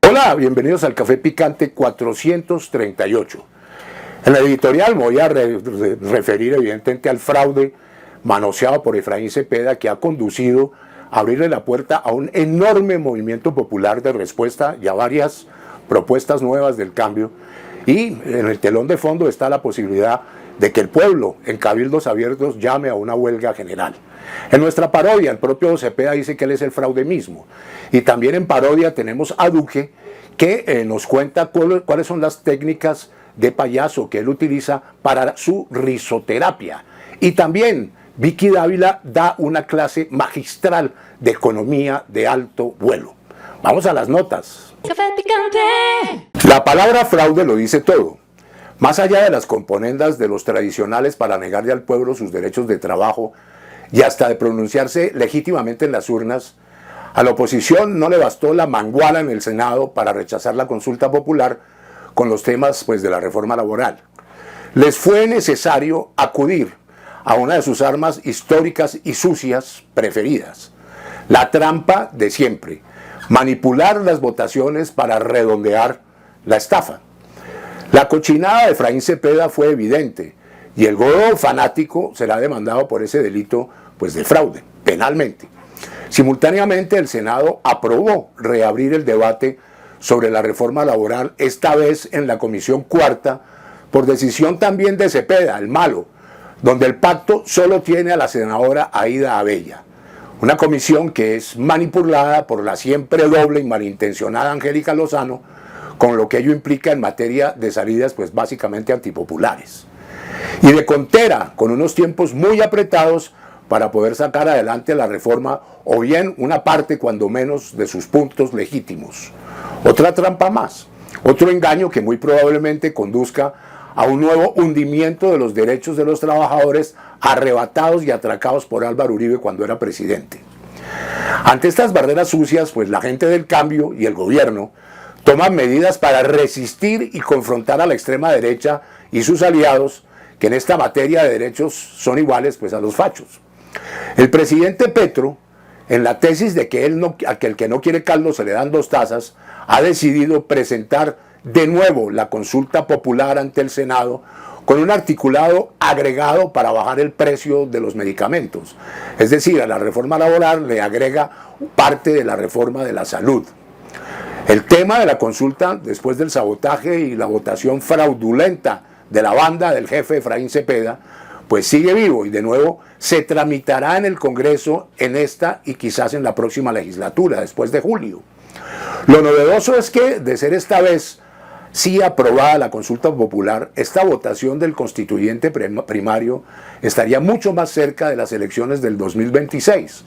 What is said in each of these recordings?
Hola, bienvenidos al Café Picante 438. En la editorial me voy a referir evidentemente al fraude manoseado por Efraín Cepeda, que ha conducido a abrirle la puerta a un enorme movimiento popular de respuesta y a varias propuestas nuevas del cambio. Y en el telón de fondo está la posibilidad de que el pueblo en cabildos abiertos llame a una huelga general. En nuestra parodia, el propio Cepeda dice que él es el fraude mismo. Y también en parodia tenemos a Duque, que nos cuenta cuáles son las técnicas de payaso que él utiliza para su risoterapia. Y también Vicky Dávila da una clase magistral de economía de alto vuelo. Vamos a las notas. Café Picante. La palabra fraude lo dice todo. Más allá de las componendas de los tradicionales para negarle al pueblo sus derechos de trabajo y hasta de pronunciarse legítimamente en las urnas, a la oposición no le bastó la manguala en el Senado para rechazar la consulta popular con los temas de la reforma laboral. Les fue necesario acudir a una de sus armas históricas y sucias preferidas, la trampa de siempre, manipular las votaciones para redondear la estafa. La cochinada de Efraín Cepeda fue evidente y el godo fanático será demandado por ese delito de fraude, penalmente. Simultáneamente el Senado aprobó reabrir el debate sobre la reforma laboral, esta vez en la Comisión Cuarta, por decisión también de Cepeda, el malo, donde el pacto solo tiene a la senadora Aída Abella. Una comisión que es manipulada por la siempre doble y malintencionada Angélica Lozano, con lo que ello implica en materia de salidas básicamente antipopulares. Y de contera, con unos tiempos muy apretados para poder sacar adelante la reforma, o bien una parte cuando menos de sus puntos legítimos. Otra trampa más, otro engaño que muy probablemente conduzca a un nuevo hundimiento de los derechos de los trabajadores arrebatados y atracados por Álvaro Uribe cuando era presidente. Ante estas barreras sucias, la gente del cambio y el gobierno toman medidas para resistir y confrontar a la extrema derecha y sus aliados, que en esta materia de derechos son iguales a los fachos. El presidente Petro, en la tesis de que el que no quiere caldo se le dan dos tazas, ha decidido presentar de nuevo la consulta popular ante el Senado con un articulado agregado para bajar el precio de los medicamentos. Es decir, a la reforma laboral le agrega parte de la reforma de la salud. El tema de la consulta, después del sabotaje y la votación fraudulenta de la banda del jefe Efraín Cepeda, sigue vivo y de nuevo se tramitará en el Congreso en esta y quizás en la próxima legislatura, después de julio. Lo novedoso es que, de ser esta vez sí aprobada la consulta popular, esta votación del constituyente primario estaría mucho más cerca de las elecciones del 2026,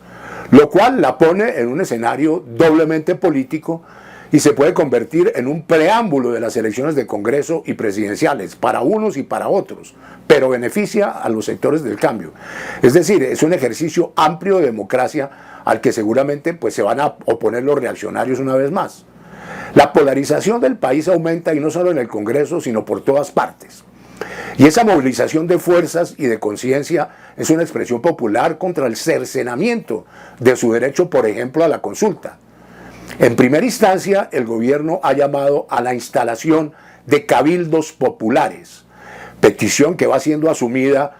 lo cual la pone en un escenario doblemente político y se puede convertir en un preámbulo de las elecciones de Congreso y presidenciales, para unos y para otros, pero beneficia a los sectores del cambio. Es decir, es un ejercicio amplio de democracia al que seguramente se van a oponer los reaccionarios una vez más. La polarización del país aumenta, y no solo en el Congreso, sino por todas partes. Y esa movilización de fuerzas y de conciencia es una expresión popular contra el cercenamiento de su derecho, por ejemplo, a la consulta. En primera instancia, el gobierno ha llamado a la instalación de cabildos populares, petición que va siendo asumida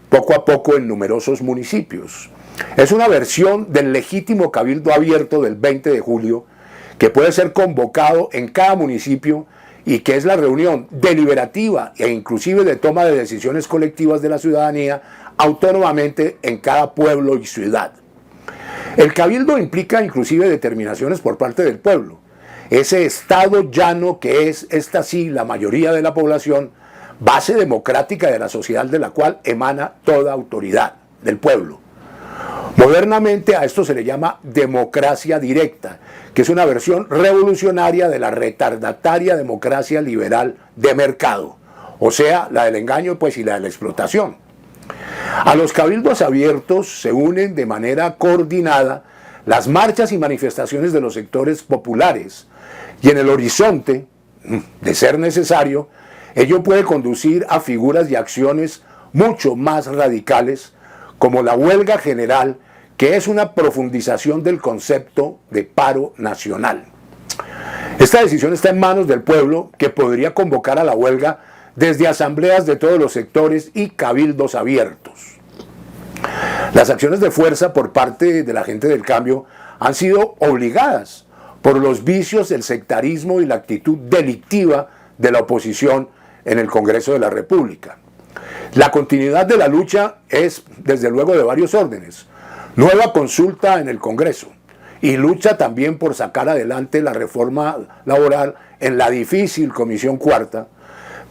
poco a poco en numerosos municipios. Es una versión del legítimo cabildo abierto del 20 de julio que puede ser convocado en cada municipio y que es la reunión deliberativa e inclusive de toma de decisiones colectivas de la ciudadanía autónomamente en cada pueblo y ciudad. El cabildo implica inclusive determinaciones por parte del pueblo. Ese estado llano que es, esta sí, la mayoría de la población, base democrática de la sociedad de la cual emana toda autoridad del pueblo. Modernamente a esto se le llama democracia directa, que es una versión revolucionaria de la retardataria democracia liberal de mercado, o sea, la del engaño y la de la explotación. A los cabildos abiertos se unen de manera coordinada las marchas y manifestaciones de los sectores populares, y en el horizonte de ser necesario, ello puede conducir a figuras y acciones mucho más radicales, como la huelga general, que es una profundización del concepto de paro nacional. Esta decisión está en manos del pueblo, que podría convocar a la huelga desde asambleas de todos los sectores y cabildos abiertos. Las acciones de fuerza por parte de la gente del cambio han sido obligadas por los vicios, el sectarismo y la actitud delictiva de la oposición en el Congreso de la República. La continuidad de la lucha es, desde luego, de varios órdenes. Nueva consulta en el Congreso y lucha también por sacar adelante la reforma laboral en la difícil Comisión Cuarta,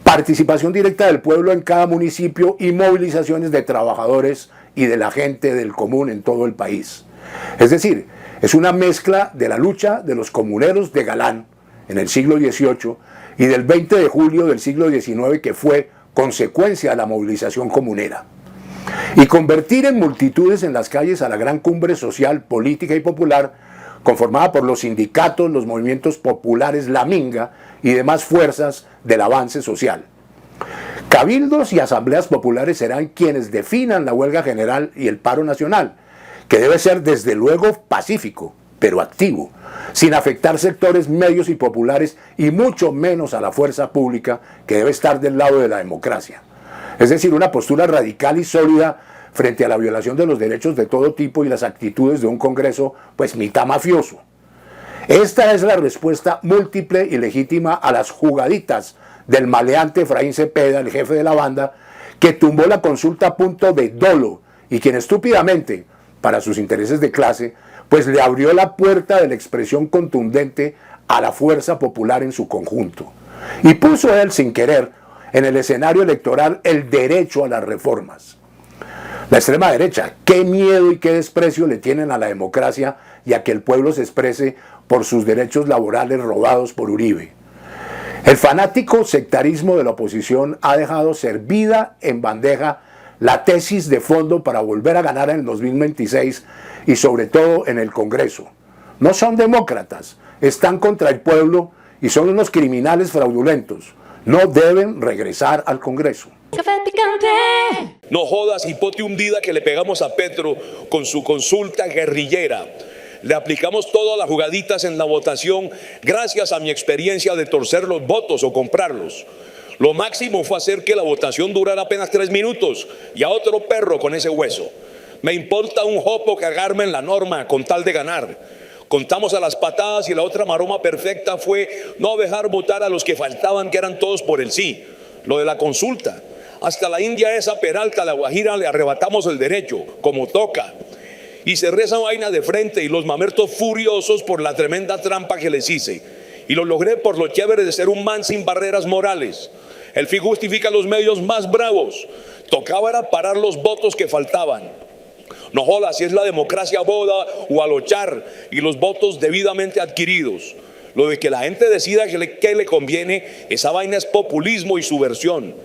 participación directa del pueblo en cada municipio y movilizaciones de trabajadores y de la gente del común en todo el país. Es decir, es una mezcla de la lucha de los comuneros de Galán en el siglo XVIII y del 20 de julio del siglo XIX, que fue consecuencia de la movilización comunera. Y convertir en multitudes en las calles a la gran cumbre social, política y popular, conformada por los sindicatos, los movimientos populares, la minga y demás fuerzas del avance social. Cabildos y asambleas populares serán quienes definan la huelga general y el paro nacional, que debe ser desde luego pacífico, pero activo, sin afectar sectores medios y populares y mucho menos a la fuerza pública, que debe estar del lado de la democracia. Es decir, una postura radical y sólida frente a la violación de los derechos de todo tipo y las actitudes de un Congreso, pues mitad mafioso. Esta es la respuesta múltiple y legítima a las jugaditas del maleante Efraín Cepeda, el jefe de la banda, que tumbó la consulta a punto de dolo y quien estúpidamente, para sus intereses de clase, pues le abrió la puerta de la expresión contundente a la fuerza popular en su conjunto. Y puso él, sin querer, en el escenario electoral el derecho a las reformas. La extrema derecha, qué miedo y qué desprecio le tienen a la democracia y a que el pueblo se exprese por sus derechos laborales robados por Uribe. El fanático sectarismo de la oposición ha dejado servida en bandeja la tesis de fondo para volver a ganar en el 2026 y sobre todo en el Congreso. No son demócratas, están contra el pueblo y son unos criminales fraudulentos. No deben regresar al Congreso. Café picante. No jodas, hipote hundida que le pegamos a Petro con su consulta guerrillera. Le aplicamos todas las jugaditas en la votación gracias a mi experiencia de torcer los votos o comprarlos. Lo máximo fue hacer que la votación durara apenas 3 minutos y a otro perro con ese hueso. Me importa un jopo cagarme en la norma con tal de ganar. Contamos a las patadas y la otra maroma perfecta fue no dejar votar a los que faltaban, que eran todos por el sí. Lo de la consulta. Hasta la India esa Peralta, la Guajira, le arrebatamos el derecho, como toca. Y cerré esa vaina de frente y los mamertos furiosos por la tremenda trampa que les hice. Y lo logré por lo chévere de ser un man sin barreras morales. El fin justifica los medios más bravos. Tocaba era parar los votos que faltaban. No jodas, si es la democracia boda o alochar y los votos debidamente adquiridos. Lo de que la gente decida qué le conviene, esa vaina es populismo y subversión.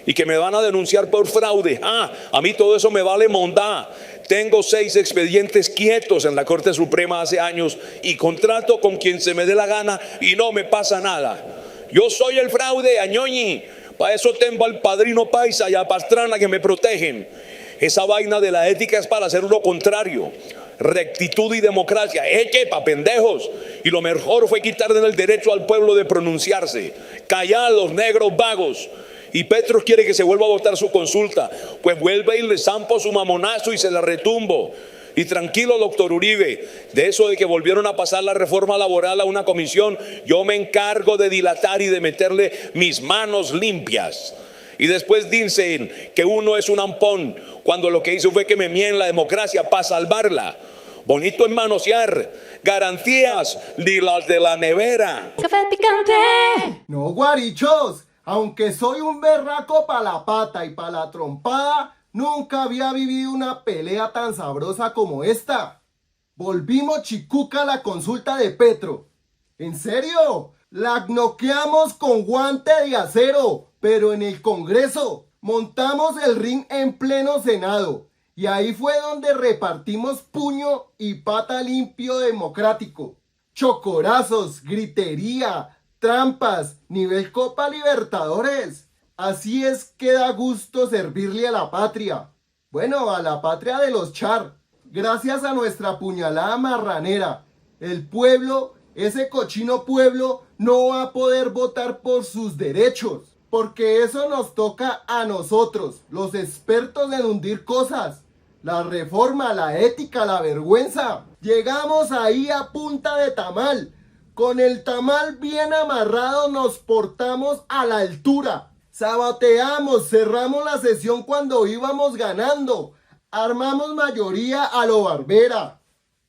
Y que me van a denunciar por fraude. A mí todo eso me vale mondá. Tengo 6 expedientes quietos en la Corte Suprema hace años y contrato con quien se me dé la gana y no me pasa nada. Yo soy el fraude, añoñi. Para eso tengo al padrino Paisa y a Pastrana que me protegen. Esa vaina de la ética es para hacer lo contrario. Rectitud y democracia, pa' pendejos. Y lo mejor fue quitarle el derecho al pueblo de pronunciarse. Callar a los negros vagos. Y Petro quiere que se vuelva a votar su consulta. Pues vuelve y le zampo su mamonazo y se la retumbo. Y tranquilo, doctor Uribe, de eso de que volvieron a pasar la reforma laboral a una comisión, yo me encargo de dilatar y de meterle mis manos limpias. Y después dicen que uno es un ampón, cuando lo que hizo fue que me mien la democracia para salvarla. Bonito en manosear, garantías ni las de la nevera. Café picante. No, guarichos, aunque soy un berraco pa' la pata y pa' la trompada, nunca había vivido una pelea tan sabrosa como esta. Volvimos chicuca a la consulta de Petro. ¿En serio? La noqueamos con guante de acero, pero en el Congreso. Montamos el ring en pleno Senado. Y ahí fue donde repartimos puño y pata limpio democrático. Chocorazos, gritería, Trampas, nivel Copa Libertadores. Así es que da gusto servirle a la patria. Bueno, a la patria de los Char. Gracias a nuestra puñalada marranera, el pueblo, ese cochino pueblo, no va a poder votar por sus derechos. Porque eso nos toca a nosotros, los expertos en hundir cosas. La reforma, la ética, la vergüenza. Llegamos ahí a punta de tamal. Con el tamal bien amarrado nos portamos a la altura. Saboteamos, cerramos la sesión cuando íbamos ganando. Armamos mayoría a lo Barbera.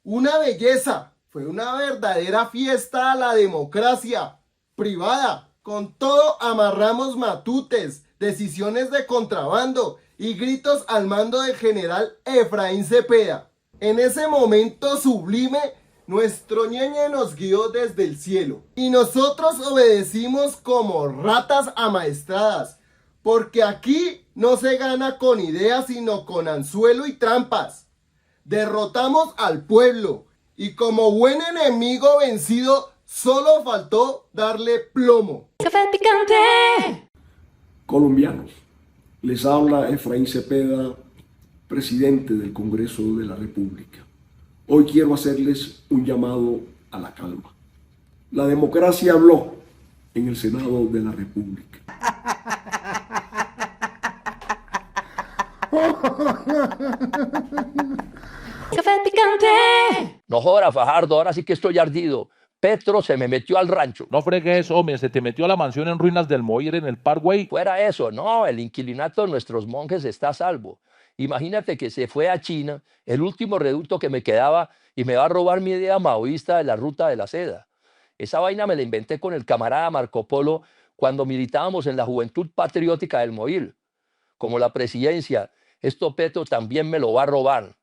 Una belleza. Fue una verdadera fiesta a la democracia privada. Con todo amarramos matutes, decisiones de contrabando y gritos al mando del general Efraín Cepeda. En ese momento sublime, nuestro ñeñe nos guió desde el cielo. Y nosotros obedecimos como ratas amaestradas. Porque aquí no se gana con ideas, sino con anzuelo y trampas. Derrotamos al pueblo. Y como buen enemigo vencido, solo faltó darle plomo. Café picante. Colombianos, les habla Efraín Cepeda, presidente del Congreso de la República. Hoy quiero hacerles un llamado a la calma. La democracia habló en el Senado de la República. Café picante. No joda, Fajardo, ahora sí que estoy ardido. Petro se me metió al rancho. No fregues, hombre, se te metió a la mansión en ruinas del Moir en el Parkway. Fuera eso, no, el inquilinato de nuestros monjes está a salvo. Imagínate que se fue a China, el último reducto que me quedaba, y me va a robar mi idea maoísta de la ruta de la seda. Esa vaina me la inventé con el camarada Marco Polo cuando militábamos en la Juventud Patriótica del Moir. Como la presidencia, esto Petro también me lo va a robar.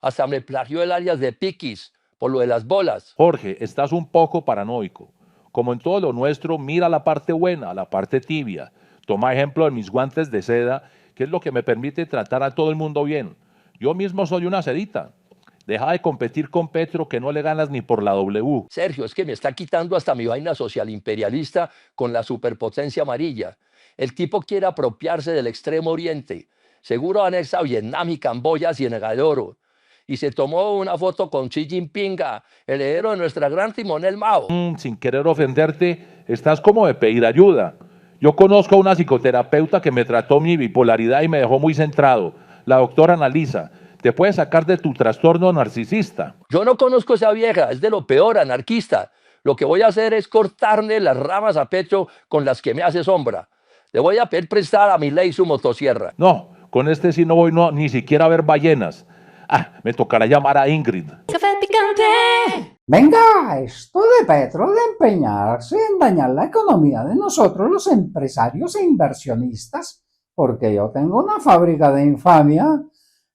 Hasta me plagió el alias de Piquis por lo de las bolas. Jorge, estás un poco paranoico. Como en todo lo nuestro, mira la parte buena, la parte tibia. Toma ejemplo de mis guantes de seda, que es lo que me permite tratar a todo el mundo bien. Yo mismo soy una sedita. Deja de competir con Petro, que no le ganas ni por la W. Sergio, es que me está quitando hasta mi vaina social imperialista con la superpotencia amarilla. El tipo quiere apropiarse del Extremo Oriente. Seguro anexa a Vietnam y Camboya Ciénaga de Oro. Y se tomó una foto con Xi Jinping, el heredero de nuestra gran timonel Mao. Sin querer ofenderte, estás como de pedir ayuda. Yo conozco a una psicoterapeuta que me trató mi bipolaridad y me dejó muy centrado, la doctora Analisa. Te puede sacar de tu trastorno narcisista. Yo no conozco a esa vieja, es de lo peor, anarquista. Lo que voy a hacer es cortarle las ramas a Petro con las que me hace sombra. Le voy a pedir prestada a mi ley su motosierra. No, con este sí no voy ni siquiera a ver ballenas. Me tocará llamar a Ingrid. Café picante. Venga, esto de Petro de empeñarse en dañar la economía de nosotros los empresarios e inversionistas, porque yo tengo una fábrica de infamia,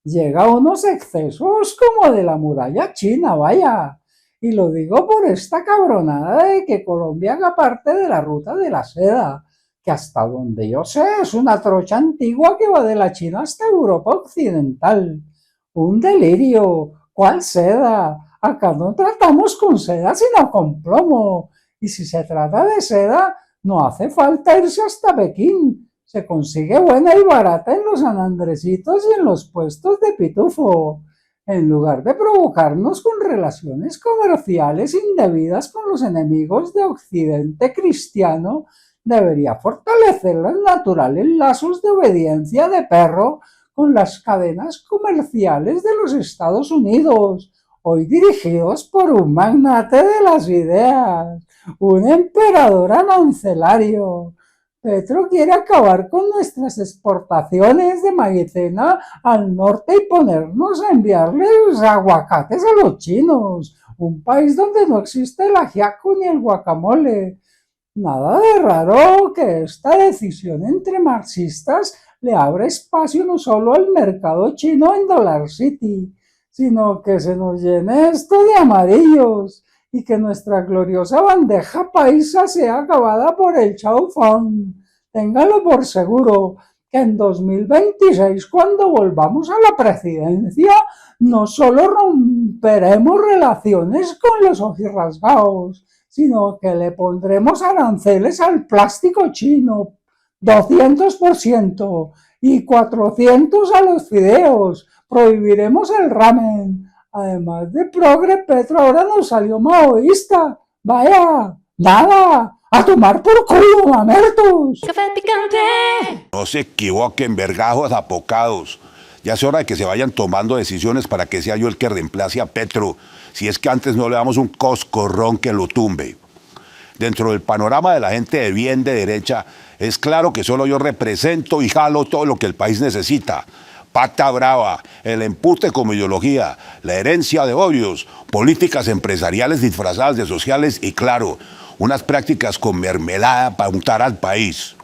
llega a unos excesos como de la muralla china, vaya. Y lo digo por esta cabronada de que Colombia haga parte de la ruta de la seda, que hasta donde yo sé es una trocha antigua que va de la China hasta Europa Occidental. Un delirio. ¿Cuál seda? Acá no tratamos con seda sino con plomo. Y si se trata de seda, no hace falta irse hasta Pekín. Se consigue buena y barata en los San Andresitos y en los puestos de pitufo. En lugar de provocarnos con relaciones comerciales indebidas con los enemigos de Occidente cristiano, debería fortalecer los naturales lazos de obediencia de perro con las cadenas comerciales de los Estados Unidos, hoy dirigidos por un magnate de las ideas, un emperador arancelario. Petro quiere acabar con nuestras exportaciones de maicena al norte y ponernos a enviarles aguacates a los chinos, un país donde no existe el ajiaco ni el guacamole. Nada de raro que esta decisión entre marxistas le abre espacio no solo al mercado chino en Dollar City, sino que se nos llene esto de amarillos y que nuestra gloriosa bandeja paisa sea acabada por el Chow Fun. Téngalo por seguro que en 2026, cuando volvamos a la presidencia, no solo romperemos relaciones con los ojirrasgaos, sino que le pondremos aranceles al plástico chino, 200% y 400% a los fideos. Prohibiremos el ramen. Además de progre, Petro ahora nos salió maoísta. Vaya, nada, a tomar por culo, mamertos. Café picante. No se equivoquen, vergajos apocados. Ya es hora de que se vayan tomando decisiones para que sea yo el que reemplace a Petro, si es que antes no le damos un coscorrón que lo tumbe. Dentro del panorama de la gente de bien, de derecha, es claro que solo yo represento y jalo todo lo que el país necesita. Pata brava, el empute como ideología, la herencia de odios, políticas empresariales disfrazadas de sociales y, claro, unas prácticas con mermelada para untar al país.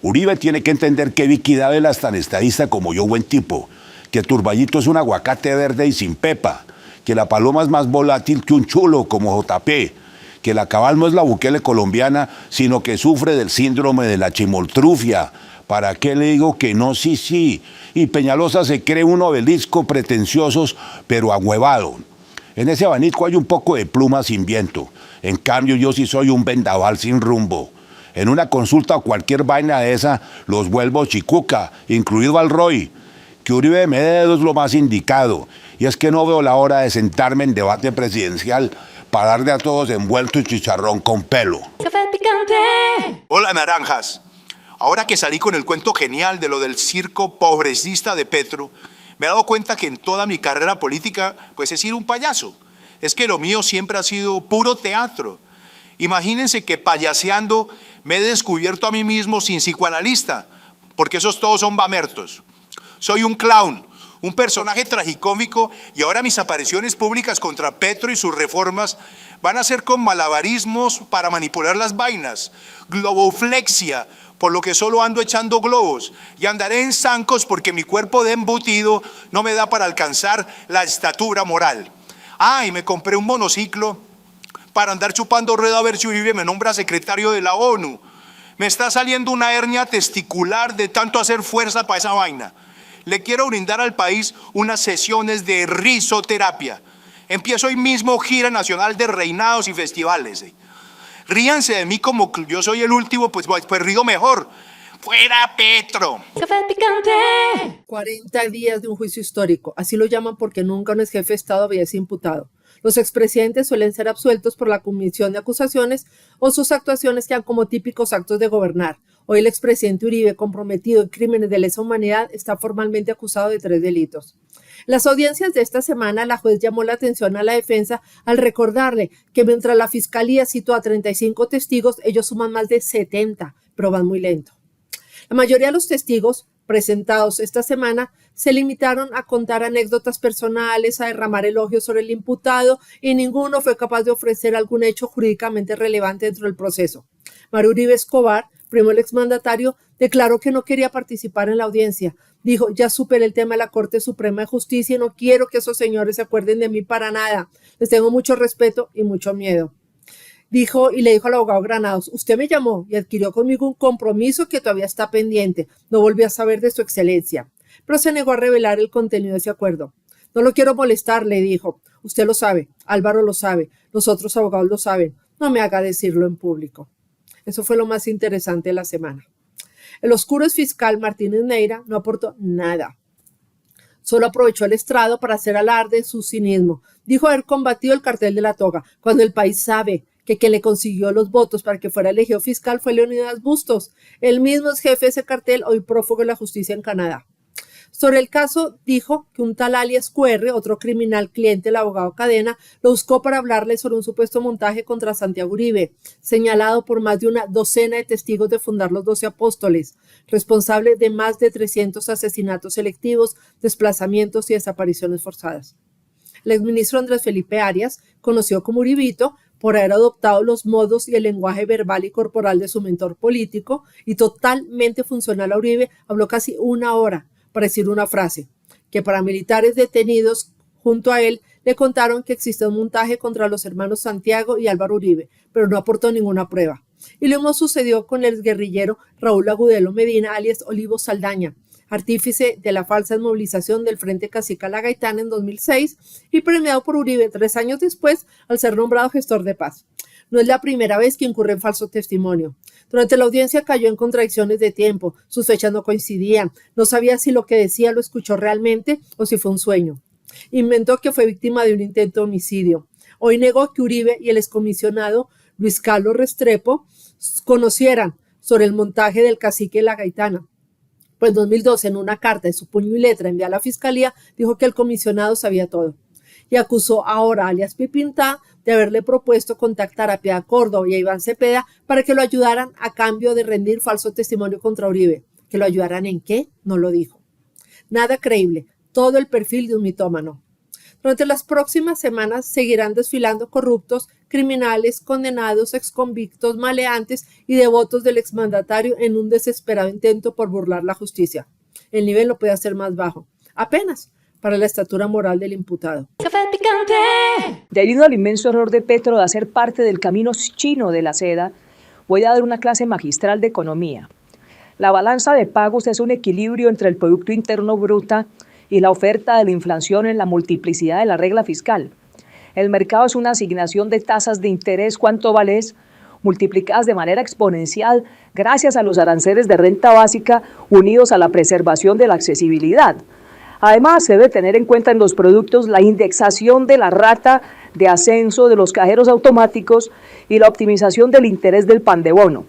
Uribe tiene que entender que Vicky Dávila es tan estadista como yo, buen tipo, que Turbayito es un aguacate verde y sin pepa, que la paloma es más volátil que un chulo como JP, que la cabal no es la Bukele colombiana, sino que sufre del síndrome de la chimoltrufia. ¿Para qué le digo que no? Sí, sí. Y Peñalosa se cree un obelisco pretenciosos, pero ahuevado. En ese abanico hay un poco de pluma sin viento. En cambio, yo sí soy un vendaval sin rumbo. En una consulta o cualquier vaina de esa, los vuelvo chicuca, incluido al Roy. Que Uribe me dé dedo es lo más indicado. Y es que no veo la hora de sentarme en debate presidencial para darle a todos envuelto y chicharrón con pelo. Café picante. Hola, naranjas. Ahora que salí con el cuento genial de lo del circo pobrecista de Petro, me he dado cuenta que en toda mi carrera política, pues he sido un payaso. Es que lo mío siempre ha sido puro teatro. Imagínense que payaseando me he descubierto a mí mismo sin psicoanalista, porque esos todos son mamertos. Soy un clown, un personaje tragicómico, y ahora mis apariciones públicas contra Petro y sus reformas van a ser con malabarismos para manipular las vainas, globoflexia, por lo que solo ando echando globos, y andaré en zancos porque mi cuerpo de embutido no me da para alcanzar la estatura moral. Ah, y me compré un monociclo para andar chupando rueda a ver si Uribe me nombra secretario de la ONU. Me está saliendo una hernia testicular de tanto hacer fuerza para esa vaina. Le quiero brindar al país unas sesiones de risoterapia. Empiezo hoy mismo gira nacional de reinados y festivales. Ríanse de mí como yo soy el último, pues río mejor. ¡Fuera Petro! Café picante. 40 días de un juicio histórico, así lo llaman porque nunca un ex jefe de Estado había sido imputado. Los expresidentes suelen ser absueltos por la comisión de acusaciones o sus actuaciones quedan como típicos actos de gobernar. Hoy el expresidente Uribe, comprometido en crímenes de lesa humanidad, está formalmente acusado de 3 delitos. En las audiencias de esta semana, la juez llamó la atención a la defensa al recordarle que mientras la fiscalía citó a 35 testigos, ellos suman más de 70, pero van muy lento. La mayoría de los testigos presentados esta semana se limitaron a contar anécdotas personales, a derramar elogios sobre el imputado y ninguno fue capaz de ofrecer algún hecho jurídicamente relevante dentro del proceso. Mario Uribe Escobar, primo del exmandatario, declaró que no quería participar en la audiencia. Dijo, ya superé el tema de la Corte Suprema de Justicia y no quiero que esos señores se acuerden de mí para nada. Les tengo mucho respeto y mucho miedo. Dijo y le dijo al abogado Granados, usted me llamó y adquirió conmigo un compromiso que todavía está pendiente. No volví a saber de su excelencia. Pero se negó a revelar el contenido de ese acuerdo. No lo quiero molestar, le dijo. Usted lo sabe, Álvaro lo sabe, los otros abogados lo saben. No me haga decirlo en público. Eso fue lo más interesante de la semana. El oscuro exfiscal Martínez Neira no aportó nada. Solo aprovechó el estrado para hacer alarde de su cinismo. Dijo haber combatido el cartel de la toga, cuando el país sabe que quien le consiguió los votos para que fuera elegido fiscal fue Leonidas Bustos, el mismo jefe de ese cartel, hoy prófugo de la justicia en Canadá. Sobre el caso, dijo que un tal alias QR, otro criminal cliente del abogado Cadena, lo buscó para hablarle sobre un supuesto montaje contra Santiago Uribe, señalado por más de una docena de testigos de fundar los 12 apóstoles, responsable de más de 300 asesinatos selectivos, desplazamientos y desapariciones forzadas. El exministro Andrés Felipe Arias, conocido como Uribito, por haber adoptado los modos y el lenguaje verbal y corporal de su mentor político y totalmente funcional a Uribe, habló casi 1 hora para decir una frase, que paramilitares detenidos junto a él le contaron que existe un montaje contra los hermanos Santiago y Álvaro Uribe, pero no aportó ninguna prueba. Y lo mismo sucedió con el guerrillero Raúl Agudelo Medina, alias Olivo Saldaña, artífice de la falsa desmovilización del Frente Cacica La Gaitana en 2006 y premiado por Uribe 3 años después al ser nombrado gestor de paz. No es la primera vez que incurre en falso testimonio. Durante la audiencia cayó en contradicciones de tiempo, sus fechas no coincidían, no sabía si lo que decía lo escuchó realmente o si fue un sueño. Inventó que fue víctima de un intento de homicidio. Hoy negó que Uribe y el excomisionado Luis Carlos Restrepo conocieran sobre el montaje del cacique La Gaitana. Pues en 2012, en una carta de su puño y letra enviada a la fiscalía, dijo que el comisionado sabía todo. Y acusó ahora a alias Pipintá de haberle propuesto contactar a Piedad Córdoba y a Iván Cepeda para que lo ayudaran a cambio de rendir falso testimonio contra Uribe. ¿Que lo ayudaran en qué? No lo dijo. Nada creíble, todo el perfil de un mitómano. Durante las próximas semanas seguirán desfilando corruptos, criminales, condenados, exconvictos, maleantes y devotos del exmandatario en un desesperado intento por burlar la justicia. El nivel lo puede hacer más bajo, apenas para la estatura moral del imputado. Café picante. Debido al inmenso error de Petro de hacer parte del camino chino de la seda, voy a dar una clase magistral de economía. La balanza de pagos es un equilibrio entre el Producto Interno Bruto y la oferta de la inflación en la multiplicidad de la regla fiscal. El mercado es una asignación de tasas de interés cuánto vales, multiplicadas de manera exponencial gracias a los aranceles de renta básica unidos a la preservación de la accesibilidad. Además, se debe tener en cuenta en los productos la indexación de la rata de ascenso de los cajeros automáticos y la optimización del interés del pan de bono.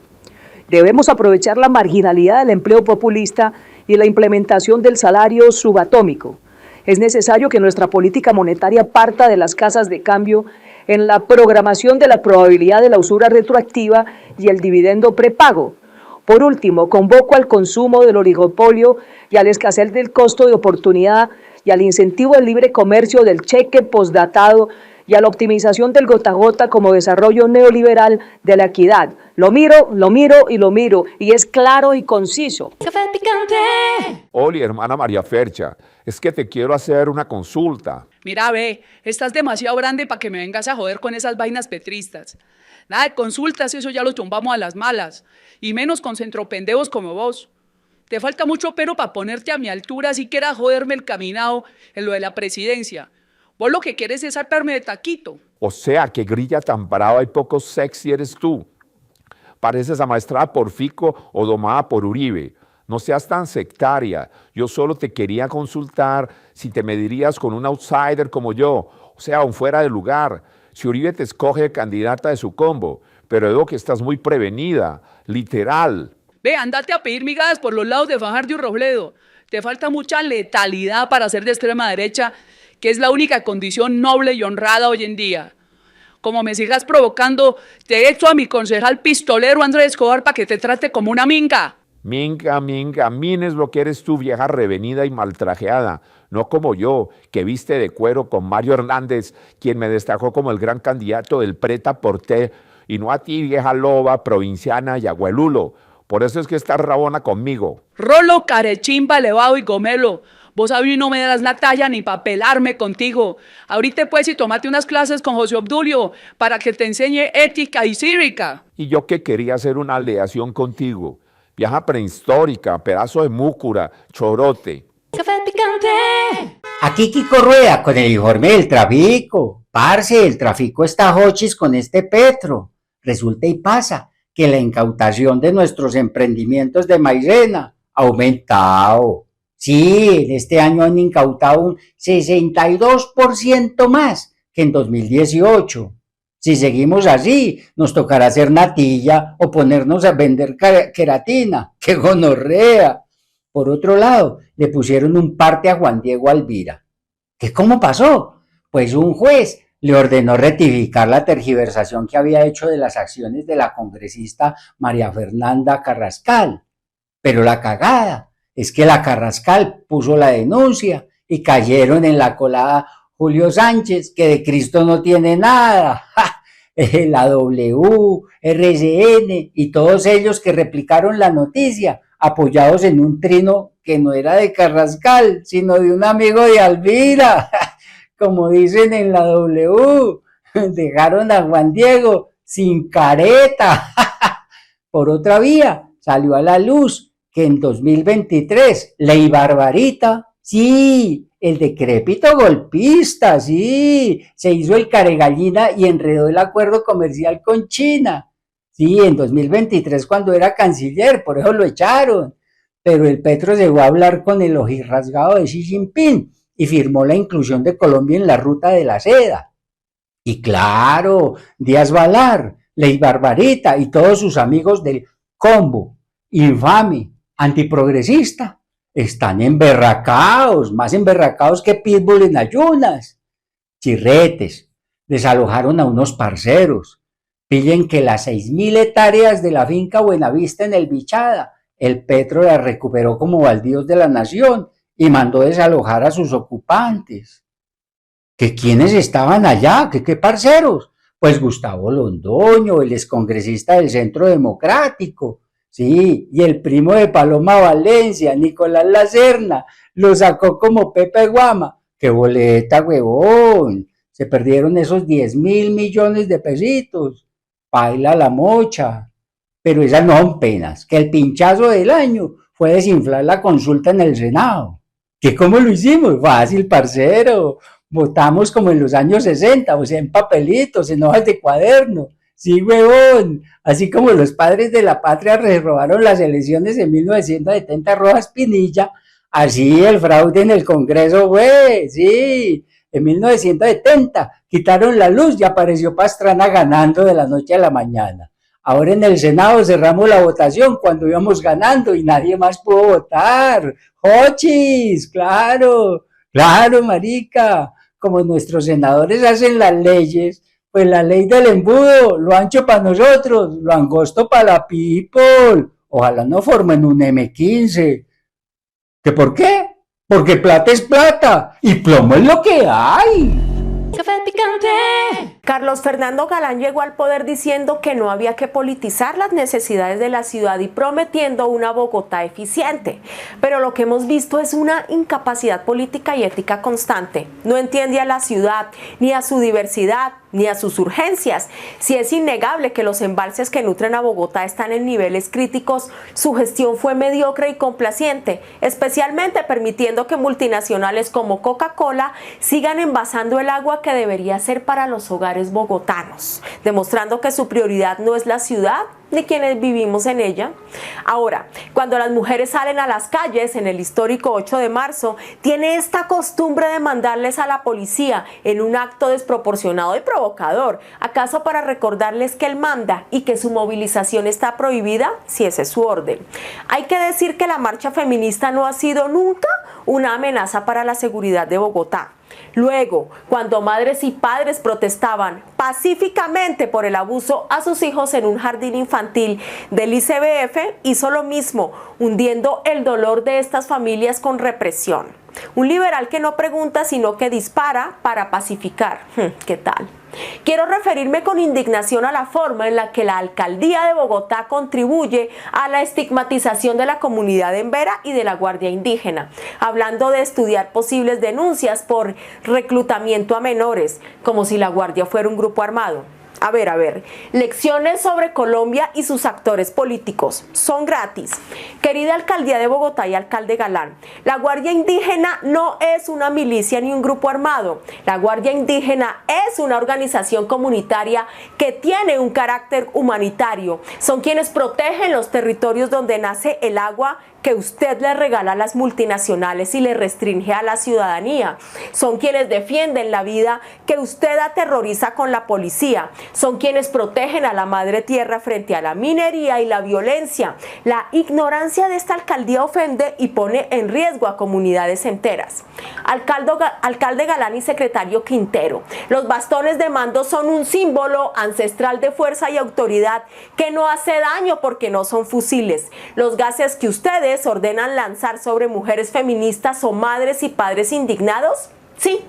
Debemos aprovechar la marginalidad del empleo populista y la implementación del salario subatómico. Es necesario que nuestra política monetaria parta de las casas de cambio en la programación de la probabilidad de la usura retroactiva y el dividendo prepago. Por último, convoco al consumo del oligopolio y a la escasez del costo de oportunidad y al incentivo del libre comercio del cheque postdatado y a la optimización del gota a gota como desarrollo neoliberal de la equidad. Lo miro y es claro y conciso. Café picante. Oli, hermana María Fercha, es que te quiero hacer una consulta. Mira, ve, estás demasiado grande para que me vengas a joder con esas vainas petristas. Nada de consultas, eso ya lo tumbamos a las malas. Y menos con centropendejos como vos. Te falta mucho pero para ponerte a mi altura, así quieras joderme el caminado en lo de la presidencia. Vos lo que quieres es saltarme de taquito. O sea, que grilla tan brava y poco sexy eres tú. Pareces amaestrada por Fico o domada por Uribe. No seas tan sectaria. Yo solo te quería consultar si te medirías con un outsider como yo, o sea, un fuera de lugar. Si Uribe te escoge de candidata de su combo, pero veo que estás muy prevenida, literal. Ve, andate a pedir migadas por los lados de Fajardo y Robledo. Te falta mucha letalidad para ser de extrema derecha, que es la única condición noble y honrada hoy en día. Como me sigas provocando, te echo a mi concejal pistolero Andrés Escobar para que te trate como una minga. Minga, min es lo que eres tú, vieja revenida y maltrajeada. No como yo, que viste de cuero con Mario Hernández, quien me destacó como el gran candidato del Preta Porté, y no a ti, vieja loba, provinciana y abuelulo. Por eso es que estás rabona conmigo. Rolo, carechimba, elevado y gomelo. Vos a mí no me das la talla ni para pelarme contigo. Ahorita pues y tomate unas clases con José Obdulio para que te enseñe ética y cívica. Y yo que quería hacer una aleación contigo. Vieja prehistórica, pedazo de múcura, chorote. Café picante. Aquí Kiko Rueda con el informe del tráfico. Parce, el tráfico está hochis con este Petro. Resulta y pasa que la incautación de nuestros emprendimientos de maicena ha aumentado. Sí, en este año han incautado un 62% más que en 2018. Si seguimos así, nos tocará hacer natilla o ponernos a vender queratina. ¡Qué gonorrea! Por otro lado, le pusieron un parte a Juan Diego Alvira. ¿Qué cómo pasó? Pues un juez le ordenó rectificar la tergiversación que había hecho de las acciones de la congresista María Fernanda Carrascal. Pero la cagada es que la Carrascal puso la denuncia y cayeron en la colada Julio Sánchez, que de Cristo no tiene nada, la W, RCN y todos ellos que replicaron la noticia, apoyados en un trino que no era de Carrascal, sino de un amigo de Alvira, como dicen en la W, dejaron a Juan Diego sin careta. Por otra vía, salió a la luz que en 2023 Ley Barbarita Sí, el decrépito golpista, sí, se hizo el caregallina y enredó el acuerdo comercial con China. Sí, en 2023 cuando era canciller, por eso lo echaron. Pero el Petro llegó a hablar con el ojirrasgado de Xi Jinping y firmó la inclusión de Colombia en la ruta de la seda. Y claro, Díaz Balar, Ley Barbarita y todos sus amigos del combo, infame, antiprogresista, están emberracados, más emberracados que Pitbull en ayunas. Chirretes, desalojaron a unos parceros, pillen que las 6.000 hectáreas de la finca Buenavista en el Bichada, el Petro las recuperó como baldíos de la nación y mandó desalojar a sus ocupantes. ¿Que quiénes estaban allá? ¿Qué parceros? Pues Gustavo Londoño, el excongresista del Centro Democrático, sí, y el primo de Paloma Valencia, Nicolás Lacerna, lo sacó como Pepe Guama. ¡Qué boleta, huevón! Se perdieron esos 10.000 millones de pesitos. Baila la mocha. Pero esas no son penas, que el pinchazo del año fue desinflar la consulta en el Senado. ¿Que cómo lo hicimos? Fácil, parcero. Votamos como en los años 60, o sea, en papelitos, en hojas de cuaderno. Sí, huevón. Así como los padres de la patria robaron las elecciones en 1970 Rojas Pinilla, así el fraude en el Congreso fue, sí. En 1970 quitaron la luz y apareció Pastrana ganando de la noche a la mañana. Ahora en el Senado cerramos la votación cuando íbamos ganando y nadie más pudo votar. ¡Jochis! ¡Claro! ¡Claro, marica! Como nuestros senadores hacen las leyes, pues la ley del embudo, lo ancho para nosotros, lo angosto para la people. Ojalá no formen un M15. ¿Que por qué? Porque plata es plata y plomo es lo que hay. Café picante. Carlos Fernando Galán llegó al poder diciendo que no había que politizar las necesidades de la ciudad y prometiendo una Bogotá eficiente. Pero lo que hemos visto es una incapacidad política y ética constante. No entiende a la ciudad, ni a su diversidad, ni a sus urgencias. Si es innegable que los embalses que nutren a Bogotá están en niveles críticos, su gestión fue mediocre y complaciente, especialmente permitiendo que multinacionales como Coca-Cola sigan envasando el agua que debería ser para los hogares bogotanos, demostrando que su prioridad no es la ciudad ni quienes vivimos en ella. Ahora, cuando las mujeres salen a las calles en el histórico 8 de marzo, tiene esta costumbre de mandarles a la policía en un acto desproporcionado y provocador, ¿acaso para recordarles que él manda y que su movilización está prohibida? Si ese es su orden. Hay que decir que la marcha feminista no ha sido nunca una amenaza para la seguridad de Bogotá. Luego, cuando madres y padres protestaban pacíficamente por el abuso a sus hijos en un jardín infantil del ICBF, hizo lo mismo, hundiendo el dolor de estas familias con represión. Un liberal que no pregunta, sino que dispara para pacificar. ¿Qué tal? Quiero referirme con indignación a la forma en la que la alcaldía de Bogotá contribuye a la estigmatización de la comunidad embera y de la Guardia Indígena, hablando de estudiar posibles denuncias por reclutamiento a menores, como si la Guardia fuera un grupo armado. A ver, lecciones sobre Colombia y sus actores políticos son gratis. Querida alcaldía de Bogotá y alcalde Galán, la Guardia Indígena no es una milicia ni un grupo armado. La Guardia Indígena es una organización comunitaria que tiene un carácter humanitario. Son quienes protegen los territorios donde nace el agua que usted le regala a las multinacionales y le restringe a la ciudadanía. Son quienes defienden la vida que usted aterroriza con la policía. Son quienes protegen a la madre tierra frente a la minería y la violencia. La ignorancia de esta alcaldía ofende y pone en riesgo a comunidades enteras. Alcalde Galán y secretario Quintero, los bastones de mando son un símbolo ancestral de fuerza y autoridad que no hace daño porque no son fusiles. Los gases que ustedes ordenan lanzar sobre mujeres feministas o madres y padres indignados? Sí.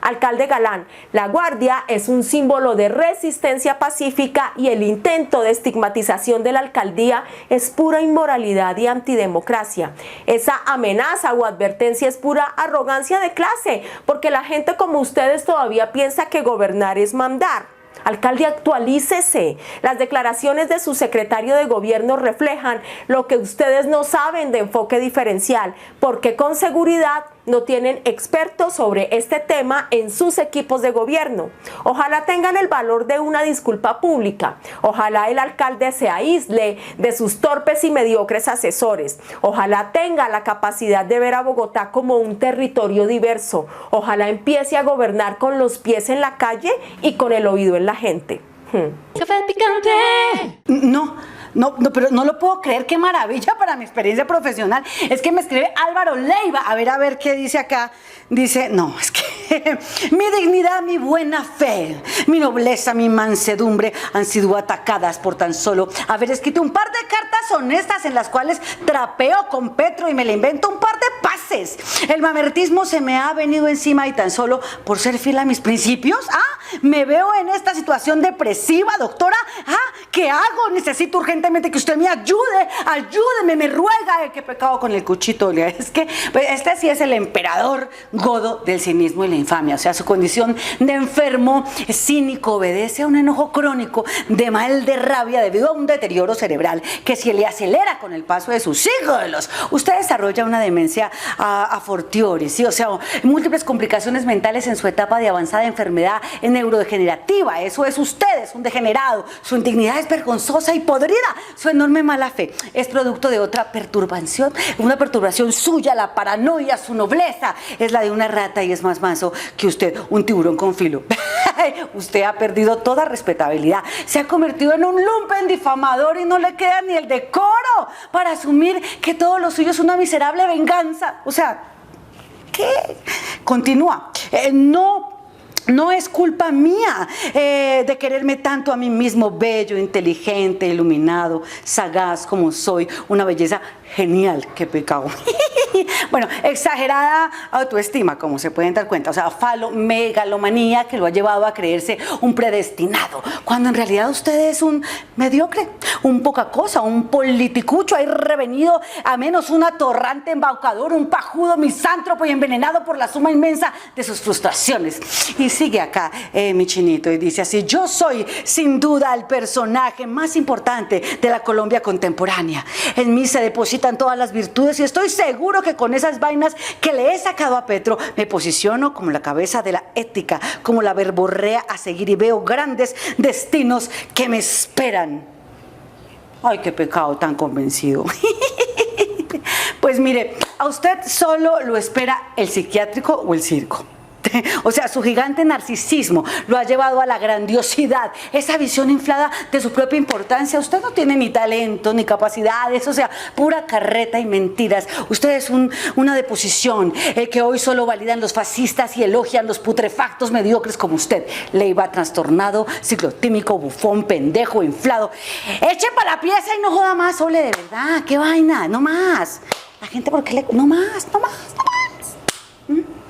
Alcalde Galán, la Guardia es un símbolo de resistencia pacífica y el intento de estigmatización de la alcaldía es pura inmoralidad y antidemocracia. Esa amenaza o advertencia es pura arrogancia de clase, porque la gente como ustedes todavía piensa que gobernar es mandar. Alcalde, actualícese. Las declaraciones de su secretario de gobierno reflejan lo que ustedes no saben de enfoque diferencial, porque con seguridad no tienen expertos sobre este tema en sus equipos de gobierno. Ojalá tengan el valor de una disculpa pública. Ojalá el alcalde se aísle de sus torpes y mediocres asesores. Ojalá tenga la capacidad de ver a Bogotá como un territorio diverso. Ojalá empiece a gobernar con los pies en la calle y con el oído en la gente. Café picante. No, pero no lo puedo creer, qué maravilla para mi experiencia profesional. Es que me escribe Álvaro Leiva, a ver qué dice acá. Dice, no, es que mi dignidad, mi buena fe, mi nobleza, mi mansedumbre han sido atacadas por tan solo haber escrito un par de cartas honestas en las cuales trapeo con Petro y me le invento un par de pases. El mamertismo se me ha venido encima y tan solo por ser fiel a mis principios, me veo en esta situación depresiva, doctora. ¿Qué hago? Necesito urgentemente que usted me ayúdeme, me ruega. Qué pecado con el cuchito. Es que este sí es el emperador godo del cinismo y la infamia. O sea, su condición de enfermo cínico obedece a un enojo crónico de mal de rabia debido a un deterioro cerebral que se le acelera con el paso de sus siglos. Usted desarrolla una demencia a fortiori, ¿sí? O sea, múltiples complicaciones mentales en su etapa de avanzada enfermedad neurodegenerativa. Eso es usted, es un degenerado. Su indignidad es vergonzosa y podrida. Su enorme mala fe es producto de otra perturbación, una perturbación suya, la paranoia. Su nobleza es la de una rata y es más manso que usted, un tiburón con filo. Usted ha perdido toda respetabilidad, se ha convertido en un lumpen difamador y no le queda ni el decoro para asumir que todo lo suyo es una miserable venganza. O sea, ¿qué? Continúa. No es culpa mía de quererme tanto a mí mismo, bello, inteligente, iluminado, sagaz como soy, una belleza genial, qué pecado. Bueno, exagerada autoestima, como se pueden dar cuenta, o sea, megalomanía que lo ha llevado a creerse un predestinado, cuando en realidad usted es un mediocre, un poca cosa, un politicucho ahí revenido a menos, un atorrante embaucador, un pajudo misántropo y envenenado por la suma inmensa de sus frustraciones. Y sigue acá mi chinito y dice así: yo soy sin duda el personaje más importante de la Colombia contemporánea. En mí se depositan todas las virtudes y estoy seguro que con esas vainas que le he sacado a Petro me posiciono como la cabeza de la ética, como la verborrea a seguir y veo grandes destinos que me esperan. Ay, qué pecado tan convencido. Pues mire, a usted solo lo espera el psiquiátrico o el circo. O sea, su gigante narcisismo lo ha llevado a la grandiosidad, esa visión inflada de su propia importancia. Usted no tiene ni talento ni capacidades, o sea, pura carreta y mentiras. Usted es una deposición que hoy solo validan los fascistas y elogian los putrefactos mediocres como usted. Leiva trastornado, ciclotímico, bufón, pendejo, inflado. Eche para la pieza y no joda más, ole, de verdad, qué vaina, no más. La gente, ¿por qué le...? No más.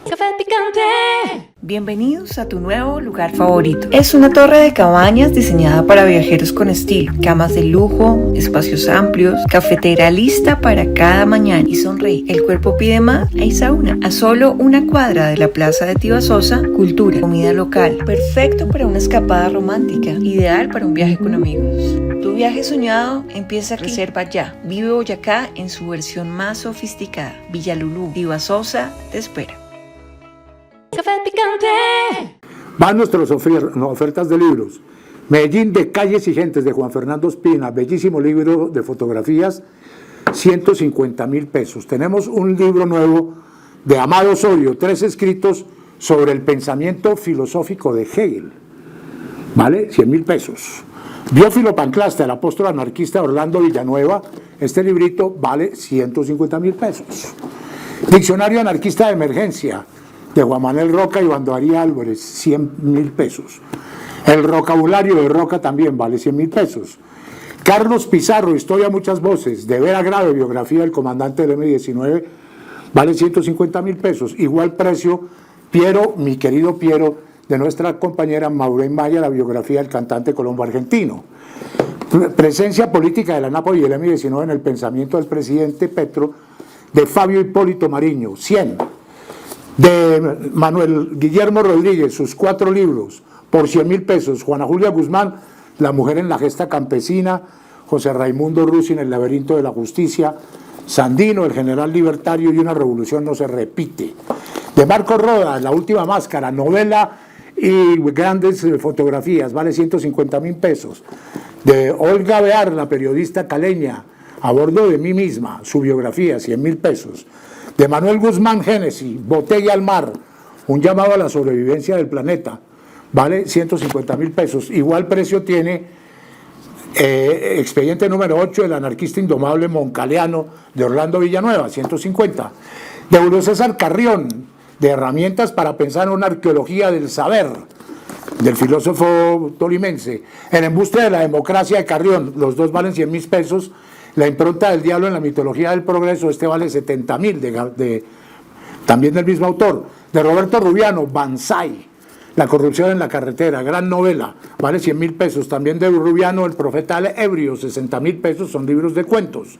Café picante. Bienvenidos a tu nuevo lugar favorito. Es una torre de cabañas diseñada para viajeros con estilo. Camas de lujo, espacios amplios, cafetera lista para cada mañana. Y sonreí, el cuerpo pide más, hay sauna. A solo una cuadra de la plaza de Tibasosa, cultura, comida local. Perfecto para una escapada romántica. Ideal para un viaje con amigos. Tu viaje soñado empieza aquí. Reserva ya. Vive Boyacá en su versión más sofisticada. Villa Lulú, Tibasosa te espera. Café picante. Van nuestras ofertas de libros. Medellín de calles y gentes, de Juan Fernando Espina, bellísimo libro de fotografías, 150.000 pesos. Tenemos un libro nuevo de Amado Osorio, 3 escritos sobre el pensamiento filosófico de Hegel, ¿vale? 100.000 pesos. Biófilo Panclasta, el apóstol anarquista Orlando Villanueva, este librito vale 150.000 pesos. Diccionario anarquista de emergencia, de Juan Manuel Roca y Bando Aría Álvarez, 100.000 pesos. El vocabulario de Roca también vale 100.000 pesos. Carlos Pizarro, Historia a muchas voces, de Vera Grave, biografía del comandante del M-19, vale 150.000 pesos. Igual precio, Piero, mi querido Piero, de nuestra compañera Maureen Maya, la biografía del cantante colombo-argentino. Presencia política de la Nápoles y el M-19 en el pensamiento del presidente Petro, de Fabio Hipólito Mariño, 100. De Manuel Guillermo Rodríguez, sus 4 libros, por 100.000 pesos. Juana Julia Guzmán, La mujer en la gesta campesina. José Raimundo Rusi, en el laberinto de la justicia, Sandino, el general libertario y una revolución no se repite. De Marco Rodas, La última máscara, novela y grandes fotografías, vale 150.000 pesos. De Olga Bear, la periodista caleña, A bordo de mí misma, su biografía, 100.000 pesos. De Manuel Guzmán Génesi, Botella al mar, un llamado a la sobrevivencia del planeta, vale 150.000 pesos. Igual precio tiene expediente número 8 del anarquista indomable Moncaleano de Orlando Villanueva, 150. De Julio César Carrión, de herramientas para pensar en una arqueología del saber, del filósofo tolimense. El embuste de la democracia de Carrión, los dos valen 100.000 pesos. La impronta del diablo en la mitología del progreso, este vale 70.000, también del mismo autor. De Roberto Rubiano, Banzai, La corrupción en la carretera, gran novela, vale 100.000 pesos. También de Rubiano, El profeta ebrio, 60.000 pesos, son libros de cuentos.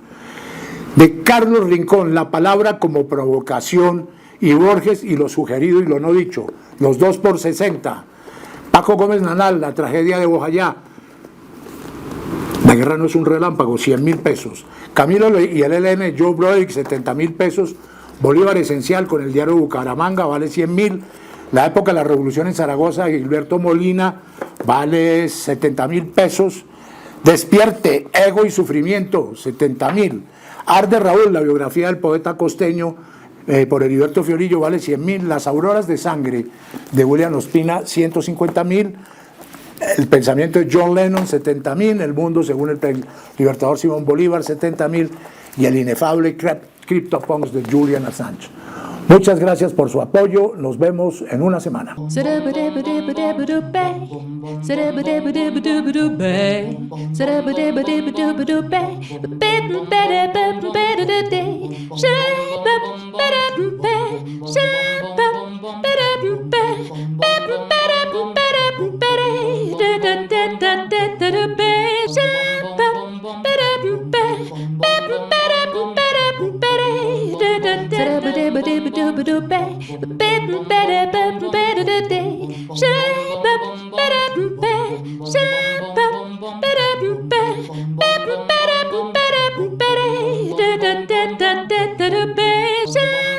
De Carlos Rincón, La palabra como provocación, y Borges y lo sugerido y lo no dicho, los dos por 60. Paco Gómez Nanal, La tragedia de Bojayá, La guerra no es un relámpago, 100.000 pesos. Camilo y el ELN, Joe Broderick, 70.000 pesos. Bolívar esencial con el diario Bucaramanga, vale 100.000. La época de la revolución en Zaragoza, Gilberto Molina, vale 70.000 pesos. Despierte, ego y sufrimiento, 70.000. Arde Raúl, la biografía del poeta costeño, por Heriberto Fiorillo, vale 100.000. Las auroras de sangre, de William Ospina, 150.000. El pensamiento de John Lennon, 70.000. El mundo según el libertador Simón Bolívar, 70.000. Y el inefable CryptoPunks de Julian Assange. Muchas gracias por su apoyo. Nos vemos en una semana. Shut